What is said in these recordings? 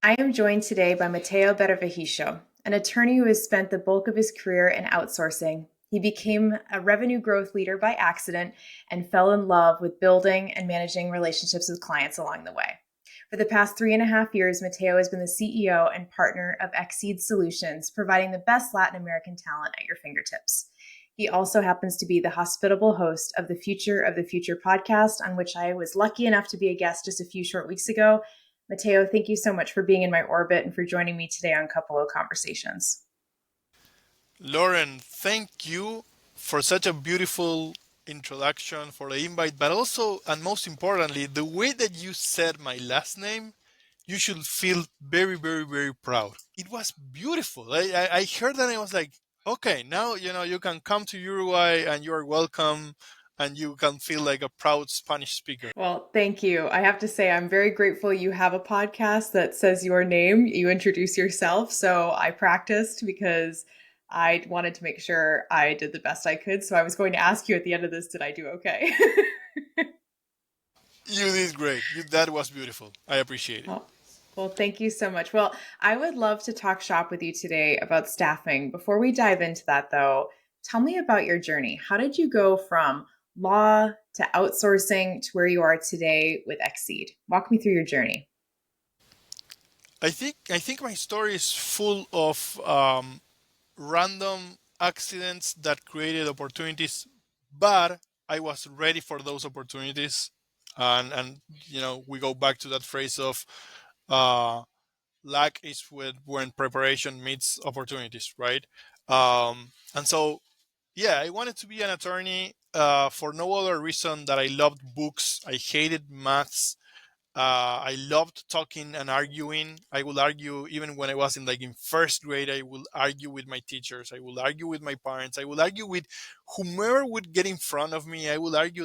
I am joined today by Mateo Bervejillo, an attorney who has spent the bulk of his career in outsourcing. He became a revenue growth leader by accident and fell in love with building and managing relationships with clients along the way. For the past 3.5 years, Mateo has been the CEO and partner of Xseed Solutions, providing the best Latin American talent at your fingertips. He also happens to be the hospitable host of the Future podcast, on which I was lucky enough to be a guest just a few short weeks ago. Mateo, thank you so much for being in my orbit and for joining me today on Cupalo Conversations. Lauren, thank you for such a beautiful introduction, for the invite, but also, and most importantly, the way that you said my last name, you should feel very, very, very proud. It was beautiful. I heard that and I was like, okay, now you can come to Uruguay and you are welcome and you can feel like a proud Spanish speaker. Well, thank you. I have to say, I'm very grateful you have a podcast that says your name, you introduce yourself. So I practiced because I wanted to make sure I did the best I could. So I was going to ask you at the end of this, did I do okay? You did great. That was beautiful. I appreciate it. Well, well, thank you so much. Well, I would love to talk shop with you today about staffing. Before we dive into that, though, tell me about your journey. How did you go from law to outsourcing to where you are today with Xseed? Walk me through your journey. I think my story is full of random accidents that created opportunities, but I was ready for those opportunities. And we go back to that phrase of uh, luck is when preparation meets opportunities, right? And so, yeah, I wanted to be an attorney for no other reason that I loved books. I hated maths. I loved talking and arguing. I would argue even when I was in first grade. I would argue with my teachers. I would argue with my parents. I would argue with whomever would get in front of me. I would argue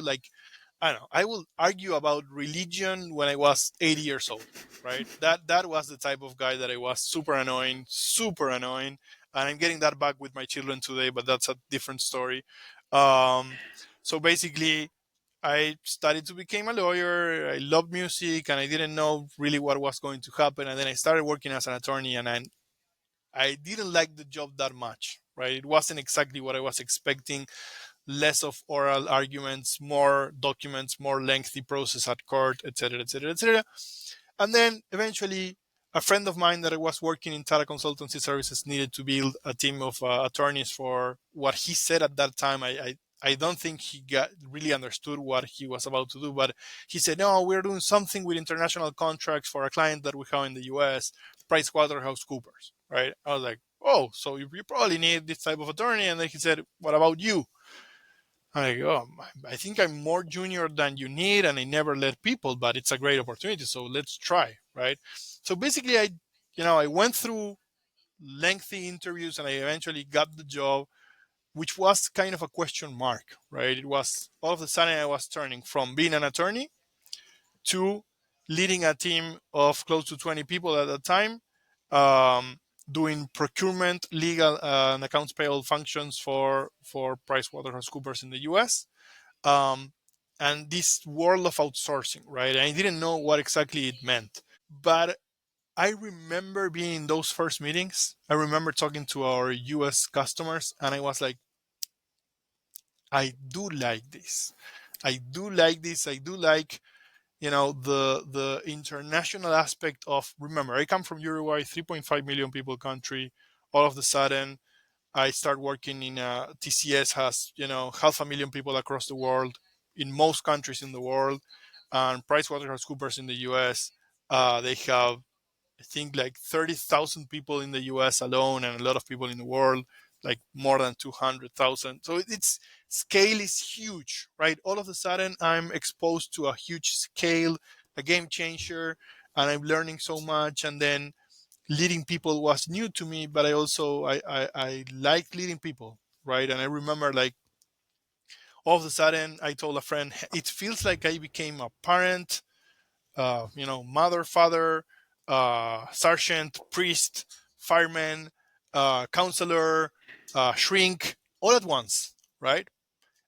I don't know. I would argue about religion when I was 80 years old. Right. That was the type of guy that I was. Super annoying. Super annoying. And I'm getting that back with my children today, but that's a different story. Um, so basically, I started to become a lawyer. I loved music, and I didn't know really what was going to happen. And then I started working as an attorney, and I didn't like the job that much. Right, it wasn't exactly what I was expecting. Less of oral arguments, more documents, more lengthy process at court, etc., etc., etc. And then eventually, a friend of mine that was working in Tata Consultancy Services needed to build a team of attorneys for what he said at that time. I don't think he got really understood what he was about to do, but he said, "No, we're doing something with international contracts for a client that we have in the U.S., PricewaterhouseCoopers." Right? I was like, "Oh, so you probably need this type of attorney." And then he said, "What about you?" I'm like, "Oh, I think I'm more junior than you need, and I never led people, but it's a great opportunity, so let's try." Right? So basically, I went through lengthy interviews, and I eventually got the job, which was kind of a question mark. Right? It was all of a sudden I was turning from being an attorney to leading a team of close to 20 people at the time, um, doing procurement, legal, and accounts payable functions for PricewaterhouseCoopers in the U.S. Um, and this world of outsourcing, right? I didn't know what exactly it meant, but I remember being in those first meetings. I remember talking to our U.S. customers, and I was like, I do like this. I do like this. I do like the international aspect of. Remember, I come from Uruguay, 3.5 million people country. All of a sudden, I start working in TCS has 500,000 people across the world, in most countries in the world, and PricewaterhouseCoopers in the US. They have, I think, like 30,000 people in the US alone, and a lot of people in the world, like more than 200,000. So its scale is huge, right? All of a sudden, I'm exposed to a huge scale, a game changer, and I'm learning so much. And then leading people was new to me, but I like leading people, right? And I remember, like, all of a sudden I told a friend, it feels like I became a parent, mother, father, sergeant, priest, fireman, counselor, shrink, all at once, right?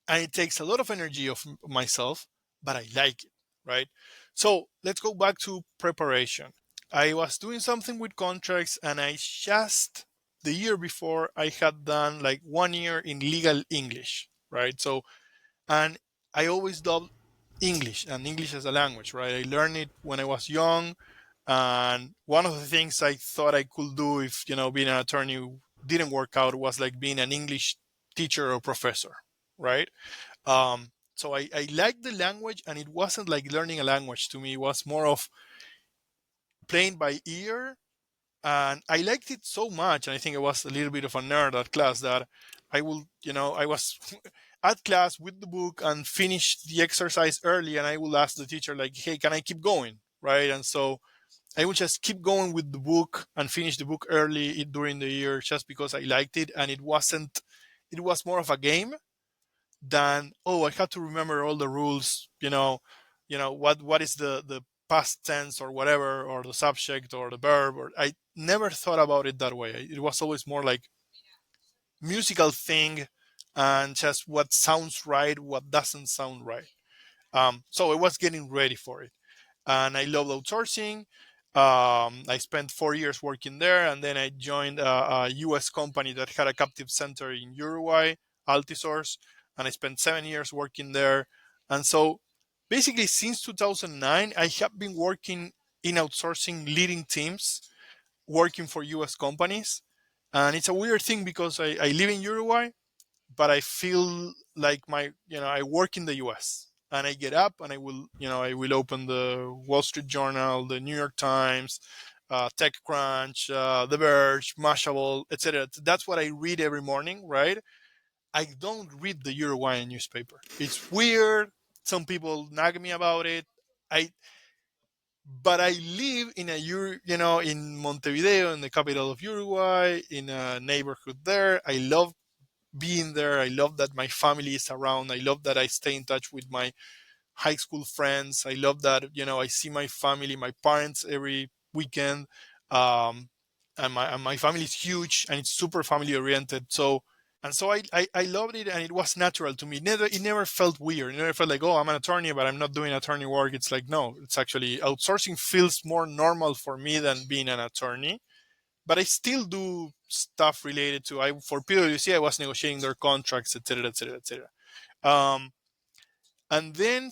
And it takes a lot of energy of myself, but I like it, right? So let's go back to preparation. I was doing something with contracts, and I just the year before I had done like 1 year in legal English, right? So, and I always loved English and English as a language, right? I learned it when I was young, and one of the things I thought I could do if being an attorney didn't work out was like being an English teacher or professor, right? So I liked the language, and it wasn't like learning a language to me. It was more of playing by ear, and I liked it so much. And I think I was a little bit of a nerd at class that I was at class with the book and finish the exercise early, and I will ask the teacher like, "Hey, can I keep going?" Right? And so I would just keep going with the book and finish the book early during the year just because I liked it, and it wasn't. It was more of a game than, oh, I have to remember all the rules. What is the past tense or whatever, or the subject or the verb. Or I never thought about it that way. It was always more like musical thing, and just what sounds right, what doesn't sound right. So I was getting ready for it, and I love outsourcing. I spent 4 years working there, and then I joined a U.S. company that had a captive center in Uruguay, Altisource, and I spent 7 years working there. And so, basically, since 2009, I have been working in outsourcing, leading teams, working for U.S. companies. And it's a weird thing because I live in Uruguay, but I feel like I work in the US, and I get up and I will open the Wall Street Journal, the New York Times, TechCrunch, The Verge, Mashable, etc. That's what I read every morning, right? I don't read the Uruguayan newspaper. It's weird. Some people nag me about it. I But I live in in Montevideo, in the capital of Uruguay, in a neighborhood there. I love being there. I love that my family is around. I love that I stay in touch with my high school friends. I love that I see my family, my parents every weekend. Um, and my family is huge, and it's super family oriented. So I loved it, and it was natural to me. It never felt weird. It never felt like, oh, I'm an attorney, but I'm not doing attorney work. It's like, no, it's actually outsourcing feels more normal for me than being an attorney. But I still do stuff related to I for PwC. I was negotiating their contracts, etc., etc., etc. Um, and then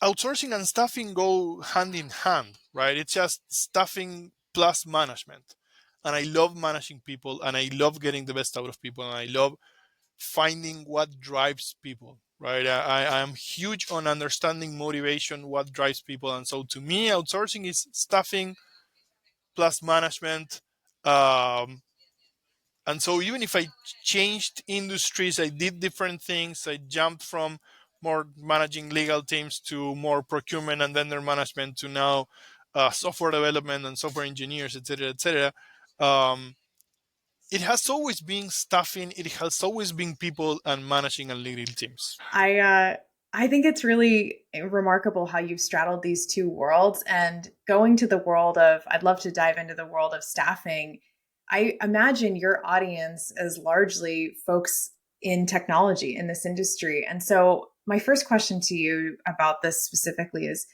outsourcing and staffing go hand in hand, right? It's just staffing plus management. And I love managing people, and I love getting the best out of people, and I love finding what drives people, right? I'm huge on understanding motivation, what drives people. And so to me, outsourcing is staffing plus management. And so even if I changed industries, I did different things. I jumped from more managing legal teams to more procurement and vendor management to now software development and software engineers, etc., etc. Um, it has always been staffing. It has always been people and managing and leading teams. I think it's really remarkable how you've straddled these two worlds and going to the world of, I'd love to dive into the world of staffing. I imagine your audience is largely folks in technology in this industry. And so my first question to you about this specifically is,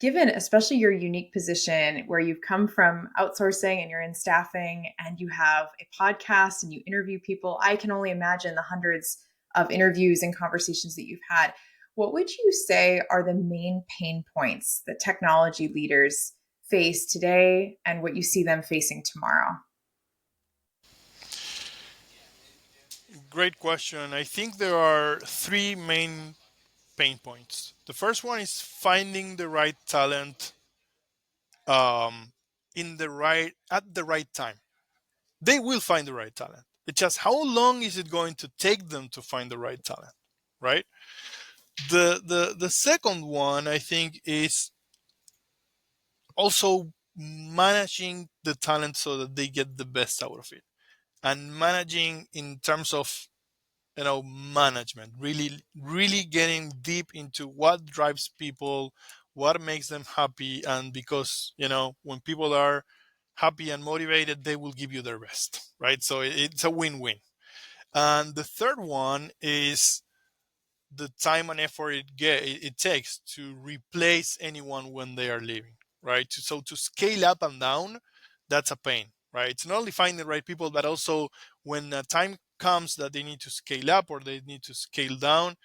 given especially your unique position where you've come from outsourcing and you're in staffing and you have a podcast and you interview people, I can only imagine the hundreds of interviews and conversations that you've had. What would you say are the main pain points that technology leaders face today and what you see them facing tomorrow? Great question. I think there are three main pain points. The first one is finding the right talent um, at the right time. They will find the right talent. It's just how long is it going to take them to find the right talent, right? The second one I think is also managing the talent so that they get the best out of it, and managing in terms of management, really getting deep into what drives people, what makes them happy. And because when people are happy and motivated, they will give you their best, right? So it's a win-win. And the third one is the time and effort it takes to replace anyone when they are leaving, right? So to scale up and down, that's a pain, right? It's not only finding the right people, but also when time comes that they need to scale up or they need to scale down,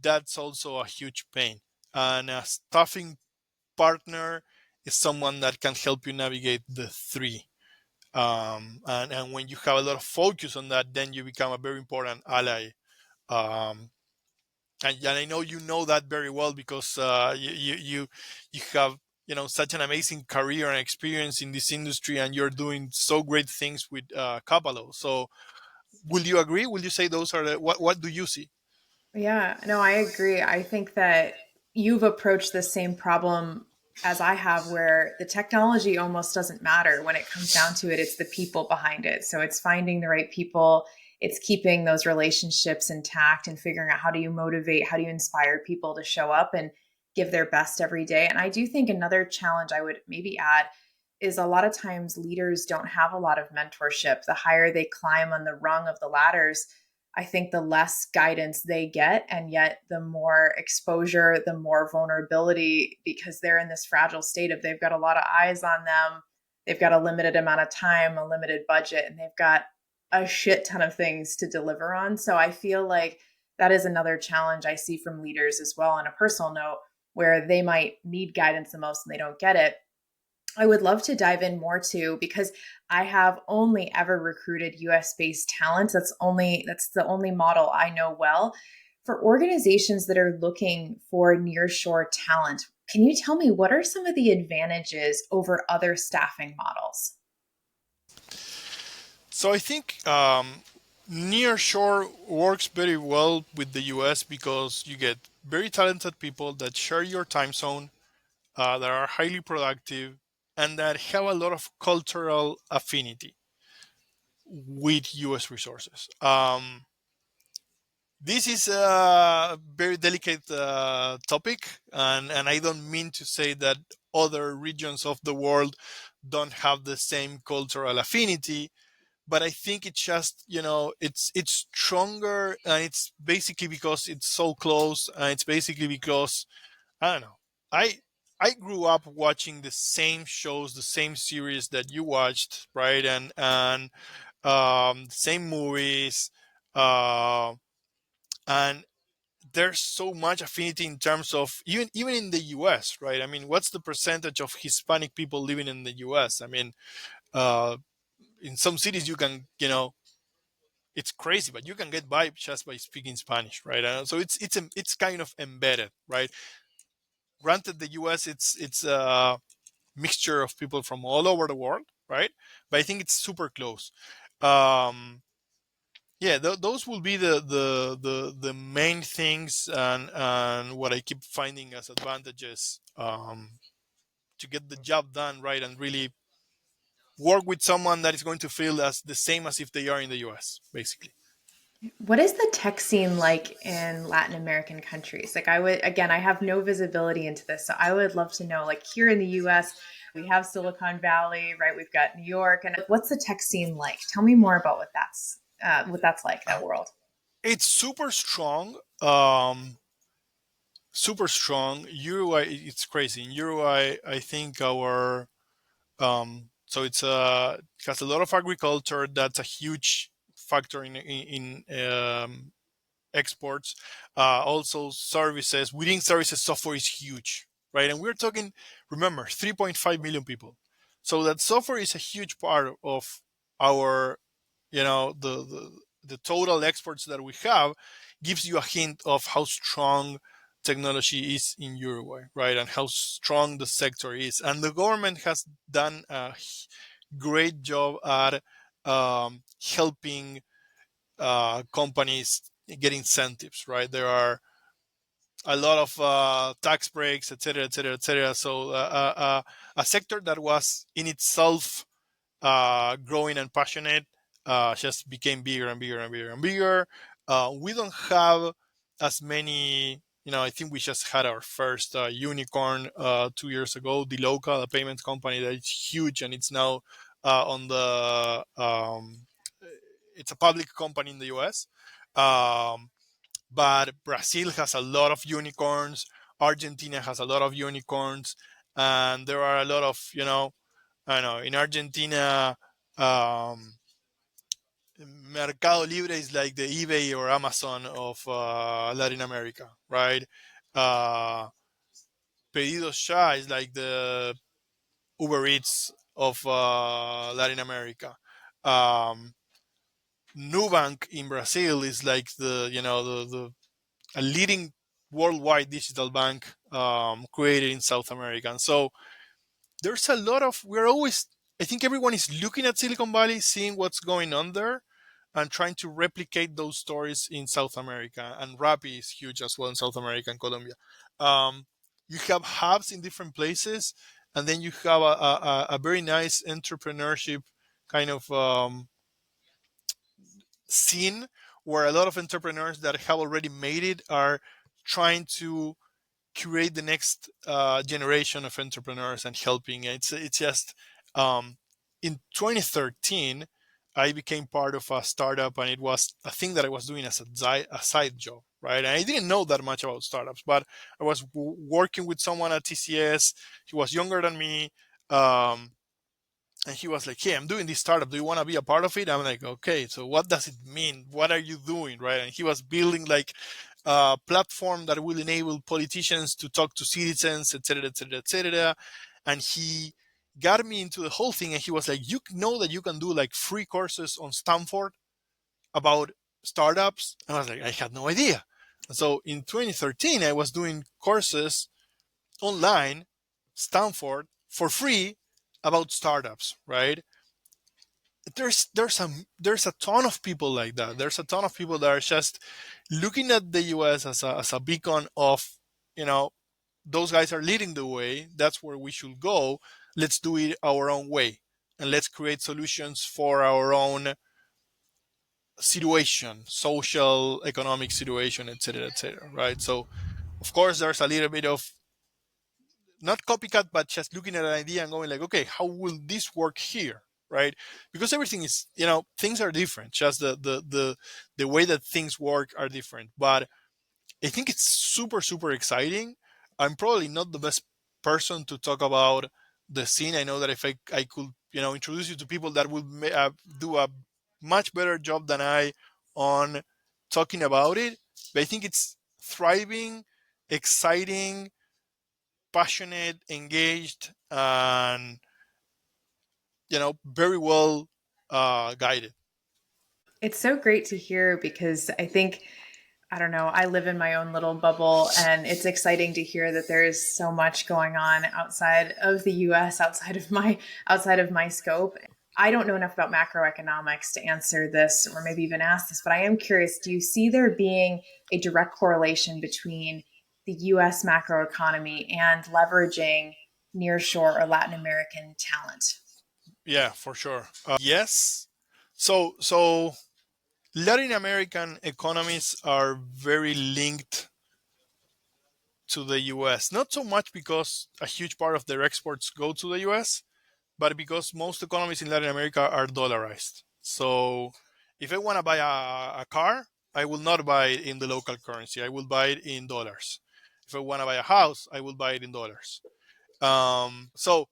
that's also a huge pain. And a staffing partner is someone that can help you navigate the three. And when you have a lot of focus on that, then you become a very important ally. Um, and I know you know that very well because you have such an amazing career and experience in this industry, and you're doing so great things with Cupalo. So, will you agree? Will you say those are what do you see? Yeah, no, I agree. I think that you've approached the same problem as I have, where the technology almost doesn't matter when it comes down to it. It's the people behind it. So it's finding the right people, it's keeping those relationships intact and figuring out how do you motivate, how do you inspire people to show up and give their best every day. And I do think another challenge I would maybe add is a lot of times leaders don't have a lot of mentorship. The higher they climb on the rung of the ladders, I think the less guidance they get, and yet the more exposure, the more vulnerability, because they're in this fragile state of they've got a lot of eyes on them, they've got a limited amount of time, a limited budget, and they've got a shit ton of things to deliver on. So I feel like that is another challenge I see from leaders as well on a personal note, where they might need guidance the most and they don't get it. I would love to dive in more too, because I have only ever recruited US based talent. That's the only model I know well. For organizations that are looking for nearshore talent, can you tell me what are some of the advantages over other staffing models? So I think Nearshore works very well with the US because you get very talented people that share your time zone, that are highly productive, and that have a lot of cultural affinity with US resources. This is a very delicate topic, and I don't mean to say that other regions of the world don't have the same cultural affinity, but I think it's just it's stronger, and it's basically because it's so close, and it's basically because I don't know. I I grew up watching the same shows, the same series that you watched, right? And same movies, uh, and there's so much affinity in terms of even in the U.S., right? I mean, what's the percentage of Hispanic people living in the U.S.? I mean, uh, in some cities you can, it's crazy, but you can get by just by speaking Spanish, right? So it's kind of embedded, right? Granted, the U.S. it's a mixture of people from all over the world, right? But I think it's super close. Um, yeah, those will be the main things, and what I keep finding as advantages, to get the job done right and really work with someone that is going to feel as the same as if they are in the US, basically. What is the tech scene like in Latin American countries? Like, I would, again, I have no visibility into this. So I would love to know, like, here in the US, we have Silicon Valley, right? We've got New York. And what's the tech scene like? Tell me more about what that's like, that world. It's super strong. Super strong. Uruguay, it's crazy. In Uruguay, I think our so it has a lot of agriculture. That's a huge factor in exports. Also, services. Within services, software is huge, right? And we're talking, remember, 3.5 million people. So that software is a huge part of our, the total exports that we have. Gives you a hint of how strong technology is in Uruguay, right? And how strong the sector is. And the government has done a great job at helping companies get incentives, right? There are a lot of tax breaks, et cetera, et cetera, et cetera. So a sector that was in itself growing and passionate just became bigger and bigger and bigger and bigger. We don't have as many. I think we just had our first unicorn 2 years ago. The local a payments company that is huge, and it's now on the. It's a public company in the U.S. Um, but Brazil has a lot of unicorns. Argentina has a lot of unicorns, and there are a lot of, I don't know, in Argentina, um, Mercado Libre is like the eBay or Amazon of Latin America, right? Uh, Pedidos Ya is like the Uber Eats of Latin America. Um, Nubank in Brazil is like the, the a leading worldwide digital bank created in South America. And so there's a lot of, we're always, I think everyone is looking at Silicon Valley, seeing what's going on there, and trying to replicate those stories in South America. And Rappi is huge as well in South America and Colombia. Um, you have hubs in different places, and then you have a very nice entrepreneurship kind of scene where a lot of entrepreneurs that have already made it are trying to create the next generation of entrepreneurs and helping. It's just in 2013, I became part of a startup, and it was a thing that I was doing as a side job, right? And I didn't know that much about startups, but I was working with someone at TCS. He was younger than me. Um, and he was like, "Hey, I'm doing this startup. Do you want to be a part of it?" I'm like, "Okay, so what does it mean? What are you doing?" Right? And he was building like a platform that will enable politicians to talk to citizens, etc., etc., etc. And he got me into the whole thing. And he was like, "You know that you can do like free courses on Stanford about startups?" And I was like, "I had no idea." And so in 2013, I was doing courses online, Stanford, for free about startups, right? There's a ton of people like that. There's a ton of people that are just looking at the US as a beacon of, you know, those guys are leading the way. That's where we should go. Let's do it our own way, and let's create solutions for our own situation, social, economic situation, etc., etc. Right? So, of course, there's a little bit of not copycat, but just looking at an idea and going like, okay, how will this work here, right? Because everything is, things are different. Just the way that things work are different. But I think it's super super exciting. I'm probably not the best person to talk about the scene. I know that if I could, introduce you to people that would do a much better job than I on talking about it. But I think it's thriving, exciting, passionate, engaged, and very well guided. It's so great to hear because I think, I don't know, I live in my own little bubble, and it's exciting to hear that there is so much going on outside of the US, outside of my scope. I don't know enough about macroeconomics to answer this or maybe even ask this, but I am curious, do you see there being a direct correlation between the US macroeconomy and leveraging nearshore or Latin American talent? Yeah, for sure. Yes. So Latin American economies are very linked to the US. Not so much because a huge part of their exports go to the US, but because most economies in Latin America are dollarized. So if I want to buy a car, I will not buy it in the local currency. I will buy it in dollars. If I want to buy a house, I will buy it in dollars. So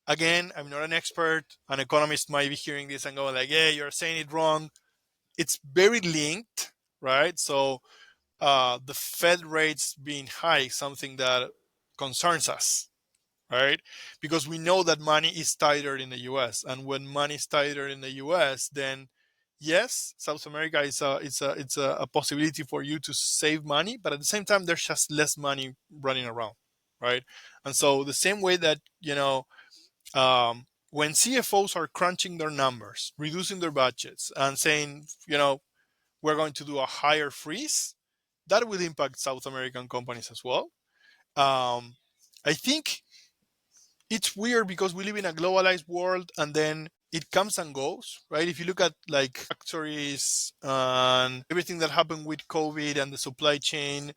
again, I'm not an expert. An economist might be hearing this and going like, "Yeah, you're saying it wrong." It's very linked, right? So the Fed rates being high, something that concerns us, right? Because we know that money is tighter in the U.S. And when money is tighter in the U.S., then yes, South America is a possibility for you to save money, but at the same time, there's just less money running around, right? And so the same way that when CFOs are crunching their numbers, reducing their budgets, and saying, we're going to do a higher freeze, that will impact South American companies as well. Um, I think it's weird because we live in a globalized world, and then it comes and goes, right? If you look at like factories and everything that happened with COVID and the supply chain,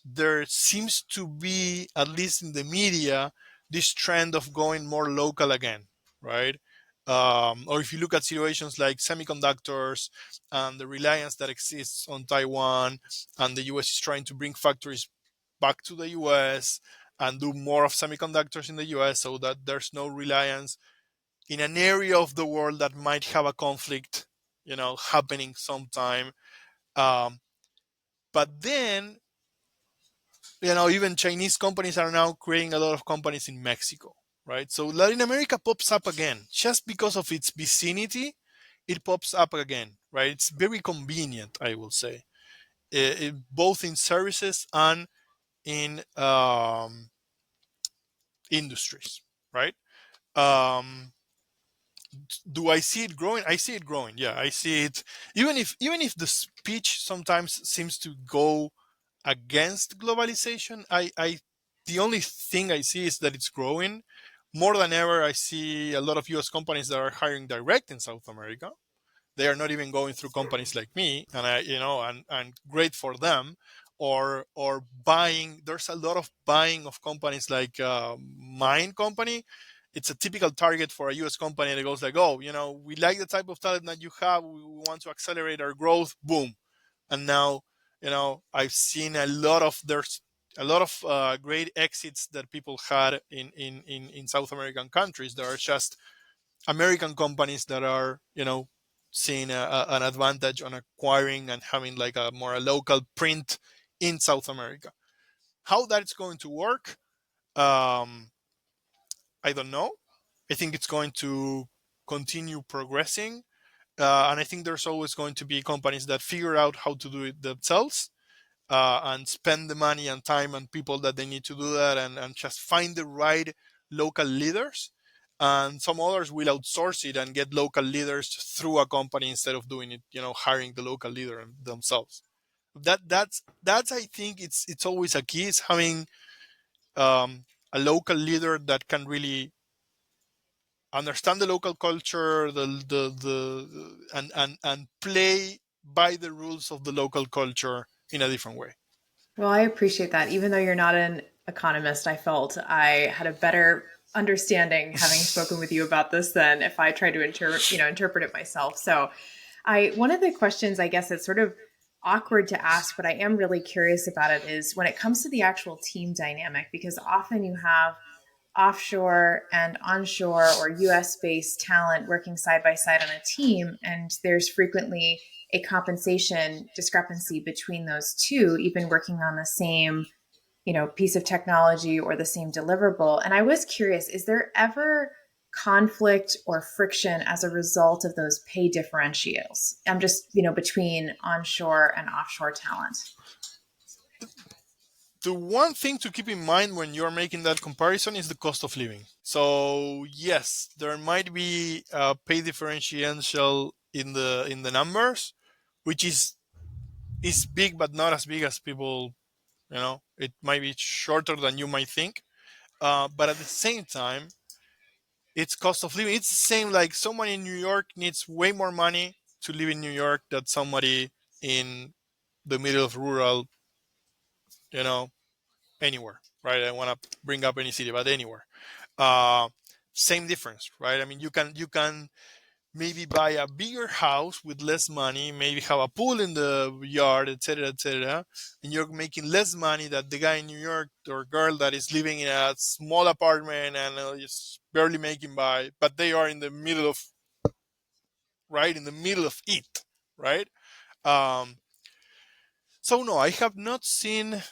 there seems to be, at least in the media, this trend of going more local again, right? Or if you look at situations like semiconductors and the reliance that exists on Taiwan, and the US is trying to bring factories back to the US, and do more of semiconductors in the US so that there's no reliance in an area of the world that might have a conflict, happening sometime. Um, but then, even Chinese companies are now creating a lot of companies in Mexico, right? So Latin America pops up again just because of its vicinity. It pops up again, right? It's very convenient, I will say, both in services and in industries, right? Um, do I see it growing? I see it growing. Yeah, I see it. Even if the speech sometimes seems to go against globalization, I the only thing I see is that it's growing more than ever. I see a lot of U.S. companies that are hiring direct in South America. They are not even going through companies like me, and and great for them. Or buying. There's a lot of buying of companies like mine company. It's a typical target for a U.S. company that goes like, oh, we like the type of talent that you have. We want to accelerate our growth. Boom. And now, I've seen there's a lot of great exits that people had in South American countries. There are just American companies that are, seeing an advantage on acquiring and having like a local print in South America. How that's going to work, um, I don't know. I think it's going to continue progressing, and I think there's always going to be companies that figure out how to do it themselves, and spend the money and time and people that they need to do that, and just find the right local leaders. And some others will outsource it and get local leaders through a company instead of doing it, hiring the local leader themselves. That's I think it's always a key is having a local leader that can really understand the local culture, and play by the rules of the local culture in a different way. Well, I appreciate that. Even though you're not an economist, I felt I had a better understanding having spoken with you about this than if I tried to interpret it myself. So, I one of the questions I guess it's sort of awkward to ask, but I am really curious about it is when it comes to the actual team dynamic, because often you have offshore and onshore or US based talent working side by side on a team. And there's frequently a compensation discrepancy between those two, even working on the same, piece of technology or the same deliverable. And I was curious, is there ever conflict or friction as a result of those pay differentials? I'm just, between onshore and offshore talent. The one thing to keep in mind when you're making that comparison is the cost of living. So yes, there might be a pay differential in the numbers, which is big but not as big as people. It might be shorter than you might think. But at the same time, it's cost of living. It's the same. Like someone in New York needs way more money to live in New York than somebody in the middle of rural. You know, anywhere, right? I want to bring up any city, but anywhere. Uh, Same difference, right? I mean, you can maybe buy a bigger house with less money, maybe have a pool in the yard, etc., and you're making less money than the guy in New York or girl that is living in a small apartment and just barely making by, but they are in the middle of right in the middle of it, right? Um, so no, I have not seen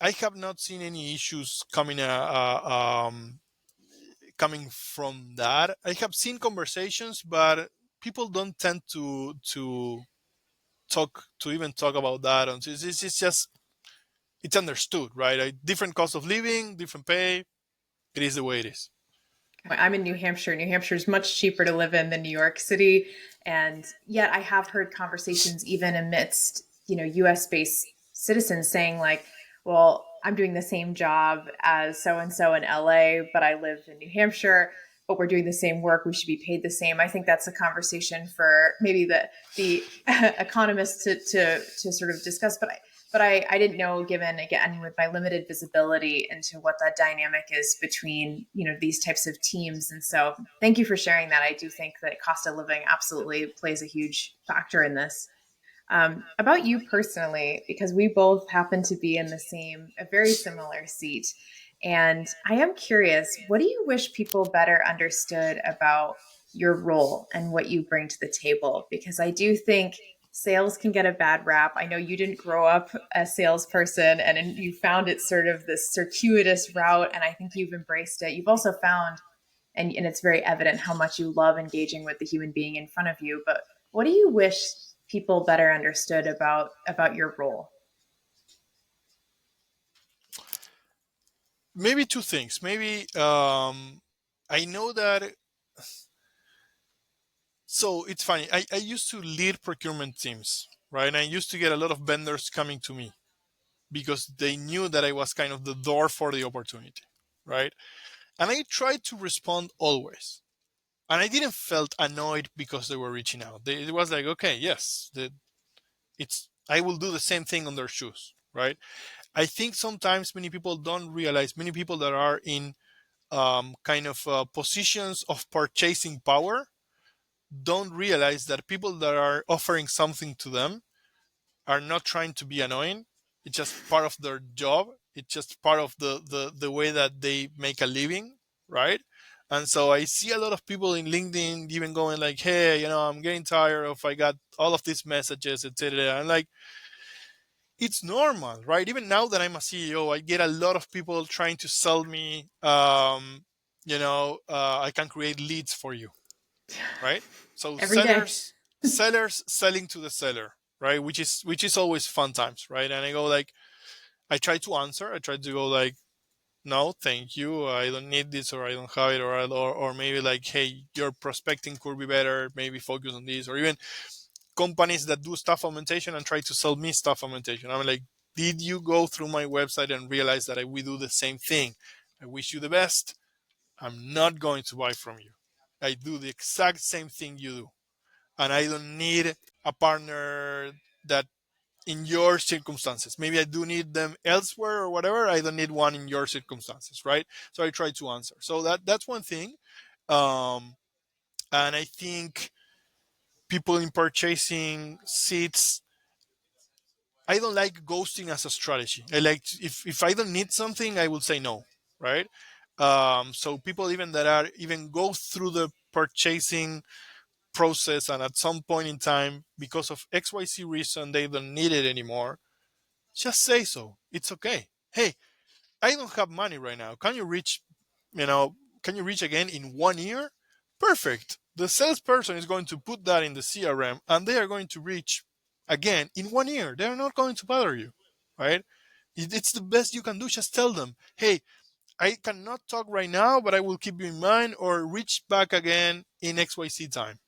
any issues coming from that. I have seen conversations, but people don't tend to even talk about that. And it's just it's understood, right? Different cost of living, different pay. It is the way it is. I'm in New Hampshire. New Hampshire is much cheaper to live in than New York City. And yet I have heard conversations even amidst, US based citizens saying like, well, I'm doing the same job as so and so in LA, but I live in New Hampshire, but we're doing the same work. We should be paid the same. I think that's a conversation for maybe the economists to sort of discuss. But I didn't know, given again with my limited visibility into what that dynamic is between these types of teams. And so thank you for sharing that. I do think that cost of living absolutely plays a huge factor in this. About you personally, because we both happen to be in a very similar seat. And I am curious, what do you wish people better understood about your role and what you bring to the table? Because I do think sales can get a bad rap. I know you didn't grow up a salesperson and you found it sort of this circuitous route, and I think you've embraced it. You've also found, and it's very evident how much you love engaging with the human being in front of you. But what do you wish people better understood about your role? Maybe two things. Maybe I know that. So it's funny. I used to lead procurement teams, right? And I used to get a lot of vendors coming to me because they knew that I was kind of the door for the opportunity, right? And I tried to respond always. And I didn't felt annoyed because they were reaching out. It was like, okay, yes, it's I will do the same thing on their shoes, right? I think sometimes many people don't realize, many people that are in kind of positions of purchasing power don't realize that people that are offering something to them are not trying to be annoying. It's just part of their job. It's just part of the way that they make a living, right? And so I see a lot of people in LinkedIn even going like, "Hey, I'm getting tired of I got all of these messages, etc." And like, it's normal, right? Even now that I'm a CEO, I get a lot of people trying to sell me. I can create leads for you, right? So Every day. sellers selling to the seller, right? Which is always fun times, right? And I go like, I try to answer. I try to go like, no, thank you. I don't need this, or I don't have it, or maybe like, hey, your prospecting could be better. Maybe focus on this, or even companies that do staff augmentation and try to sell me staff augmentation. I'm like, did you go through my website and realize that we do the same thing? I wish you the best. I'm not going to buy from you. I do the exact same thing you do, and I don't need a partner that in your circumstances. Maybe I do need them elsewhere or whatever. I don't need one in your circumstances, right? So I try to answer. So that's one thing. Um, and I think people in purchasing seats, I don't like ghosting as a strategy. I like if I don't need something, I will say no, right? So people even that are even go through the purchasing process and at some point in time because of XYZ reason they don't need it anymore, just say so. It's okay. Hey, I don't have money right now. You know, can you reach again in 1 year? Perfect. The salesperson is going to put that in the CRM and they are going to reach again in 1 year. They're not going to bother you, right? It's the best you can do. Just tell them, hey, I cannot talk right now, but I will keep you in mind or reach back again in XYZ time.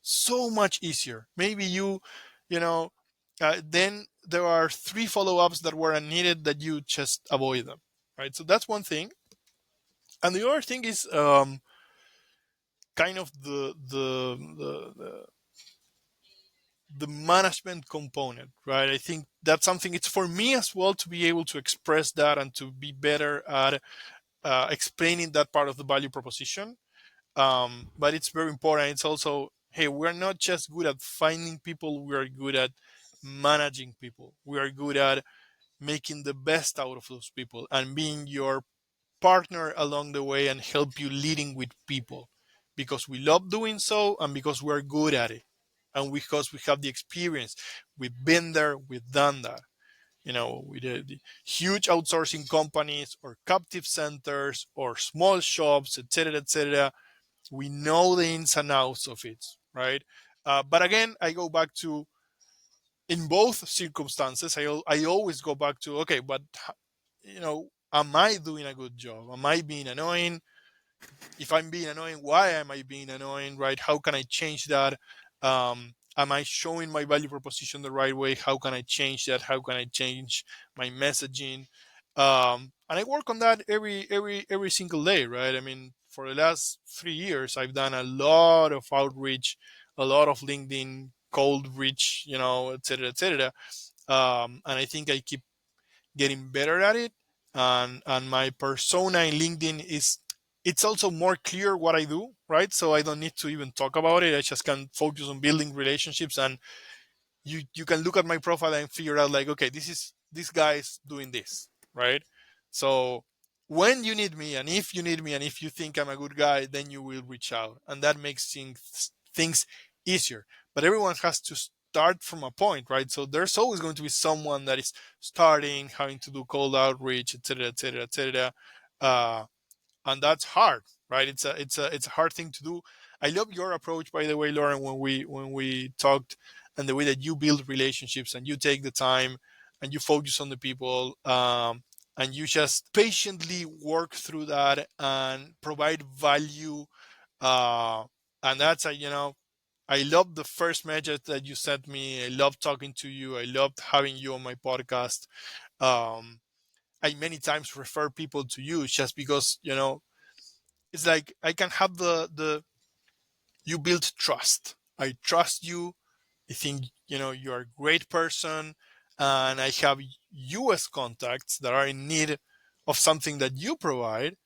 So much easier. Maybe you know, then there are 3 follow-ups that were unneeded that you just avoid them, right? So that's one thing. And the other thing is kind of the management component, right? I think that's something. It's for me as well to be able to express that and to be better at explaining that part of the value proposition. But it's very important. It's also, hey, we're not just good at finding people, we are good at managing people. We are good at making the best out of those people and being your partner along the way and help you leading with people because we love doing so and because we're good at it and because we have the experience. We've been there, we've done that. With the huge outsourcing companies or captive centers or small shops, etc., etc. We know the ins and outs of it, right? But again, I go back to in both circumstances. I always go back to okay, but am I doing a good job? Am I being annoying? If I'm being annoying, why am I being annoying? Right? How can I change that? Am I showing my value proposition the right way? How can I change that? How can I change my messaging? And I work on that every single day, right? I mean, for the last 3 years, I've done a lot of outreach, a lot of LinkedIn cold reach, et cetera, et cetera. And I think I keep getting better at it. And my persona in LinkedIn is it's also more clear what I do, right? So I don't need to even talk about it. I just can focus on building relationships and you can look at my profile and figure out like, okay, this guy is doing this, right? So when you need me, and if you need me, and if you think I'm a good guy, then you will reach out, and that makes things easier. But everyone has to start from a point, right? So there's always going to be someone that is starting, having to do cold outreach, etc., etc., etc. And that's hard, right? It's a hard thing to do. I love your approach, by the way, Lauren, when we talked, and the way that you build relationships and you take the time and you focus on the people, and you just patiently work through that and provide value. uh, and that's a, I love the first message that you sent me. I love talking to you. I loved having you on my podcast. um, I many times refer people to you just because, it's like I can have the you build trust. I trust you. I think you're a great person, and I have US contacts that are in need of something that you provide,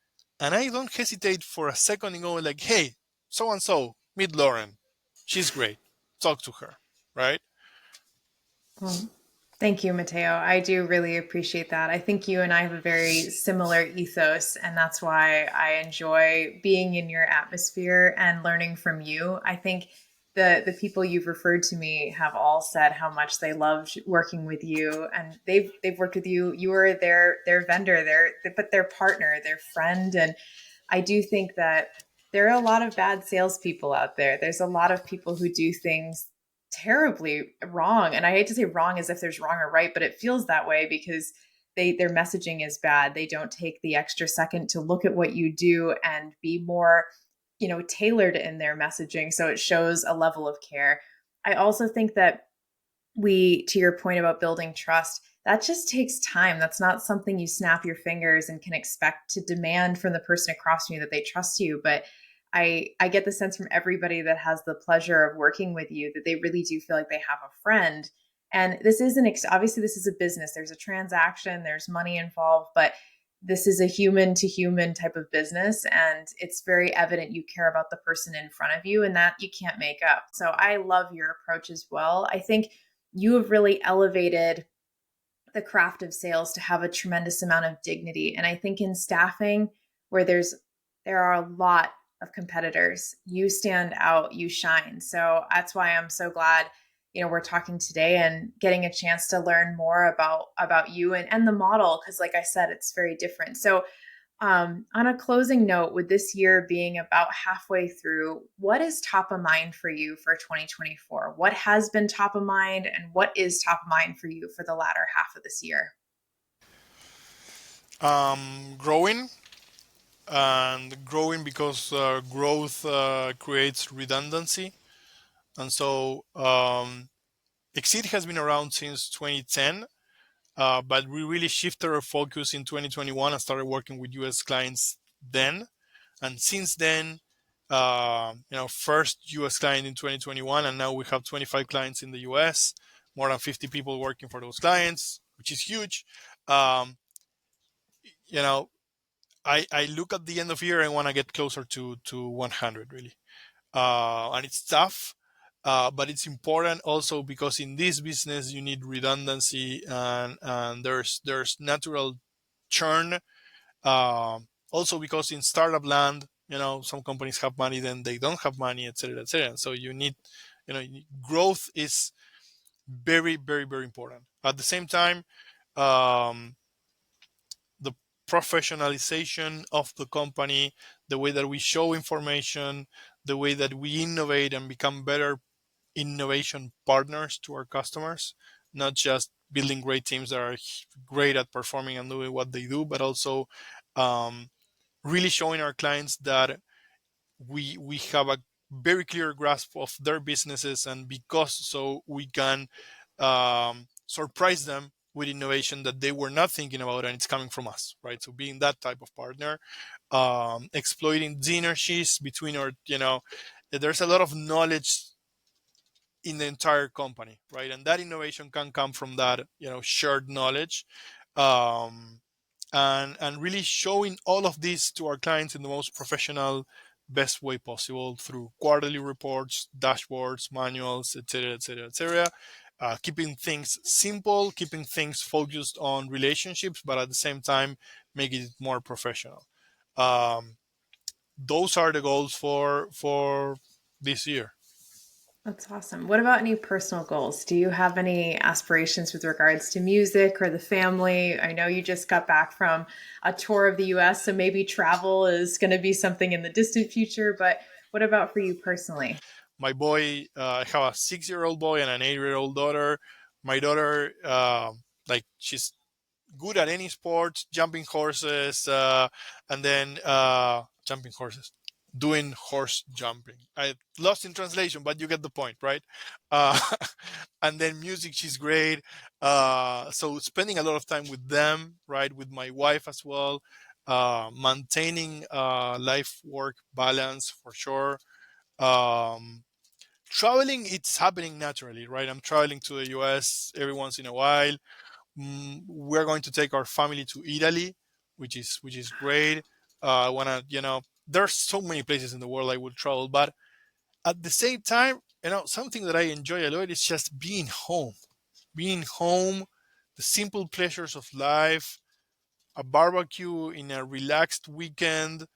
and I don't hesitate for a second and go like, "Hey, so and so, meet Lauren. She's great. Talk to her." Right? Well, thank you, Mateo. I do really appreciate that. I think you and I have a very similar ethos, and that's why I enjoy being in your atmosphere and learning from you. I think the people you've referred to me have all said how much they loved working with you, and they've worked with you. You were their vendor, their partner, their friend, and I do think that there are a lot of bad salespeople out there. There's a lot of people who do things terribly wrong. And I hate to say wrong as if there's wrong or right, but it feels that way because their messaging is bad. They don't take the extra second to look at what you do and be more, tailored in their messaging. So it shows a level of care. I also think that to your point about building trust, that just takes time. That's not something you snap your fingers and can expect to demand from the person across from you that they trust you. But I get the sense from everybody that has the pleasure of working with you that they really do feel like they have a friend. And this isn't obviously this is a business. There's a transaction, there's money involved, but this is a human to human type of business, and it's very evident you care about the person in front of you, and that you can't make up. So I love your approach as well. I think you have really elevated the craft of sales to have a tremendous amount of dignity. And I think in staffing, where there are a lot of competitors, you stand out, you shine. So that's why I'm so glad, we're talking today and getting a chance to learn more about you and the model, because like I said, it's very different. So on a closing note, with this year being about halfway through, what is top of mind for you for 2024? What has been top of mind, and what is top of mind for you for the latter half of this year? Growing, and growing because growth creates redundancy. And so Xseed has been around since 2010, but we really shifted our focus in 2021 and started working with US clients then. And since then, first US client in 2021, and now we have 25 clients in the US, more than 50 people working for those clients, which is huge. Um, you know, I look at the end of year and want to get closer to 100 really. And it's tough, but it's important also because in this business you need redundancy, and there's natural churn. Also because in startup land, some companies have money, then they don't have money, etc., etc. So you need, growth is very, very, very important. At the same time, um, the professionalization of the company, the way that we show information, the way that we innovate and become better innovation partners to our customers, not just building great teams that are great at performing and doing what they do, but also um, really showing our clients that we have a very clear grasp of their businesses, and because so we can surprise them with innovation that they were not thinking about, and it's coming from us, right? So being that type of partner, exploiting synergies between our, there's a lot of knowledge in the entire company, right? And that innovation can come from that, shared knowledge, um, and really showing all of this to our clients in the most professional, best way possible through quarterly reports, dashboards, manuals, etc., etc., etc. keeping things simple, keeping things focused on relationships, but at the same time making it more professional. Um, those are the goals for this year. That's awesome. What about any personal goals? Do you have any aspirations with regards to music or the family? I know you just got back from a tour of the US, so maybe travel is going to be something in the distant future, but what about for you personally? My boy, I have a 6-year-old boy and an 8-year-old daughter. My daughter, like she's good at any sport, jumping horses, and then jumping horses, doing horse jumping. I lost in translation, but you get the point, right? Uh, and then music, she's great. So spending a lot of time with them, right, with my wife as well, maintaining life work balance for sure. Um, Traveling, it's happening naturally, right? I'm traveling to the US every once in a while. We're going to take our family to Italy, which is great. I wanna, there's so many places in the world I would travel, but at the same time, something that I enjoy a lot is just being home, the simple pleasures of life, a barbecue in a relaxed weekend,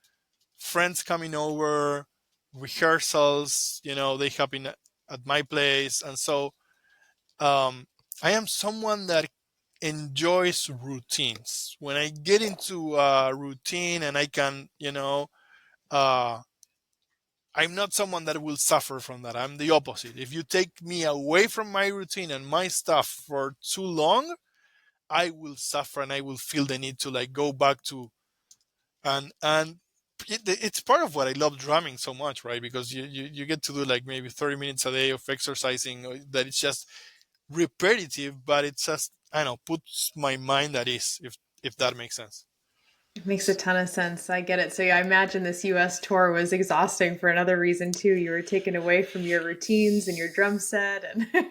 friends coming over, rehearsals. They happen at my place, and so um, I am someone that enjoys routines. When I get into a routine and I can, uh, I'm not someone that will suffer from that. I'm the opposite. If you take me away from my routine and my stuff for too long, I will suffer and I will feel the need to like go back to and it's part of what I love drumming so much, right? Because you get to do like maybe 30 minutes a day of exercising that it's just repetitive, but it just I don't know puts my mind at ease if that makes sense. It makes a ton of sense. I get it. So yeah, I imagine this US tour was exhausting for another reason too. You were taken away from your routines and your drum set and but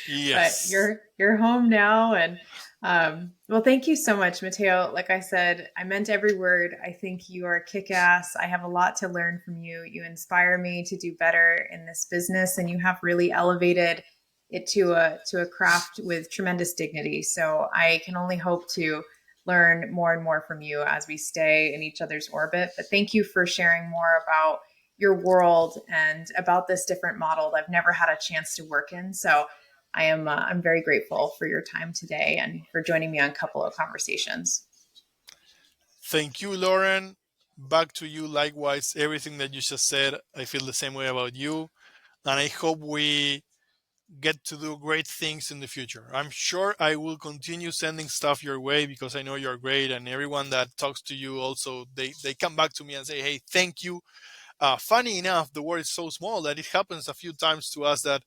Yes, you're home now and well thank you so much, Mateo. Like I said, I meant every word. I think you are kick-ass. I have a lot to learn from you. You inspire me to do better in this business and you have really elevated it to a craft with tremendous dignity. So I can only hope to learn more and more from you as we stay in each other's orbit. But thank you for sharing more about your world and about this different model that I've never had a chance to work in. So I'm very grateful for your time today and for joining me on Cupalo Conversations. thank you, Lauren. Back to you. Likewise, everything that you just said, I feel the same way about you, and I hope we get to do great things in the future. I'm sure I will continue sending stuff your way because I know you're great, and everyone that talks to you also they come back to me and say, "Hey, thank you." Funny enough, the world is so small that it happens a few times to us that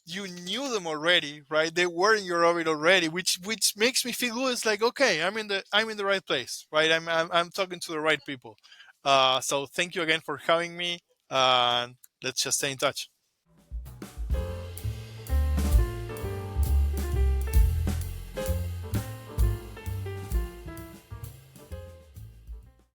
you knew them already, right? They were in your orbit already, which makes me feel good. It's like, okay, I'm in the right place, right? I'm talking to the right people. So thank you again for having me. Let's just stay in touch.